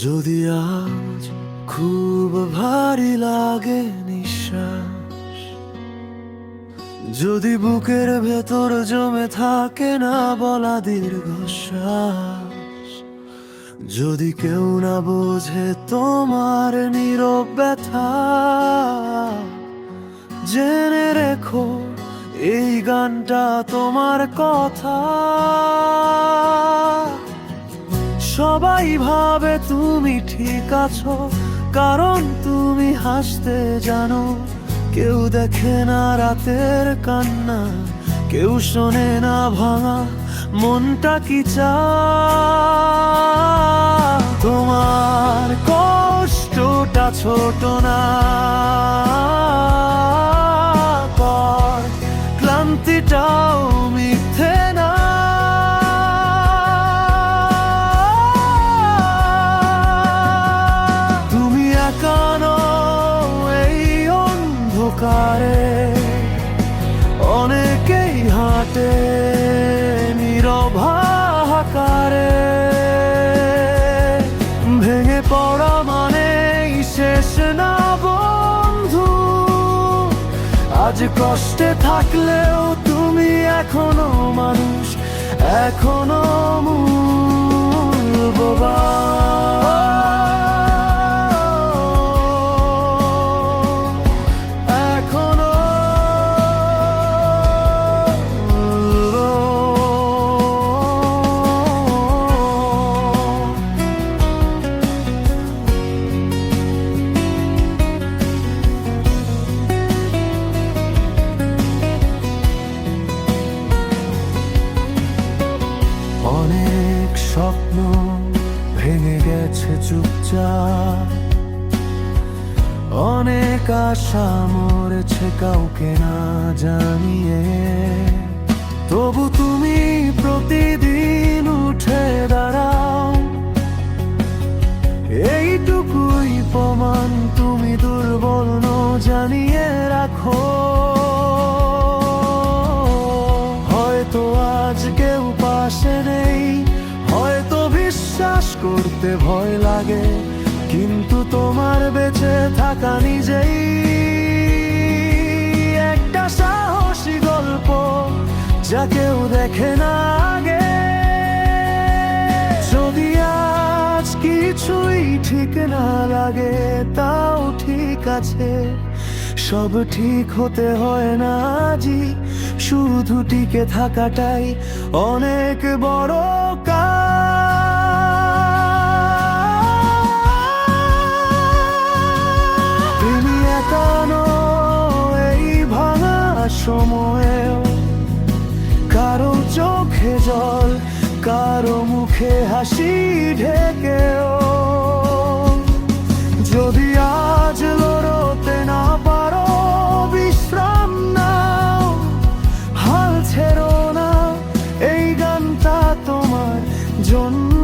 যদি আজ খুব ভারী লাগে নিঃশ্বাস, যদি বুকের ভেতর জমে থাকে না বলা দীর্ঘশ্বাস, যদি কেউ না বোঝে তোমার নীরব ব্যথা, জেনে রেখো এই গানটা তোমার কথা। সবাই ভাবে তুমি ঠিক আছো, কারণ তুমি হাসতে জানো। কেউ দেখে না রাতের কান্না, কেউ শোনে না ভাঙা মনটা কি চায়। তোমার কষ্টটা ছোট না, ক্লান্তিটাও মিথ্যে না। তুমি একা নও এই অন্ধকারে, অনেকেই হাঁটে নীরব হাহাকারে। ভেঙে পড়া মানেই শেষ না বন্ধু, আজ কষ্টে থাকলেও তুমি এখনো মানুষ, এখনো মূল্যবান, এখনো অনেক স্বপ্ন ভেঙে গেছে চুপচাপ, অনেক আশা মরেছে কাউকে না জানিয়ে। তবু তুমি প্রতিদিন উঠে দাঁড়াও, এইটুকুই প্রমাণ তুমি দুর্বল নও, জানিয়ে রাখো। হয়তো আজ কেউ পাশে নেই, হয়তো বিশ্বাস করতে ভয় লাগে, কিন্তু তোমার বেঁচে থাকা নিজেই একটা সাহসী গল্প, যা কেউ দেখে না আগে। যদি আজ কিছুই ঠিক না লাগে, তাও ঠিক আছে। সব ঠিক হতে হয় না আজই, শুধু টিকে থাকাটাই অনেক বড় কাজ। তুমি একা নও এই ভাঙা সময়েও, কারো চোখে জল, কারো মুখে হাসি ঢেকেও। যদি আজ লড়তে না পারো, বিশ্রাম নাও, হাল ছেড়ো না, এই গানটা তোমার জন্য।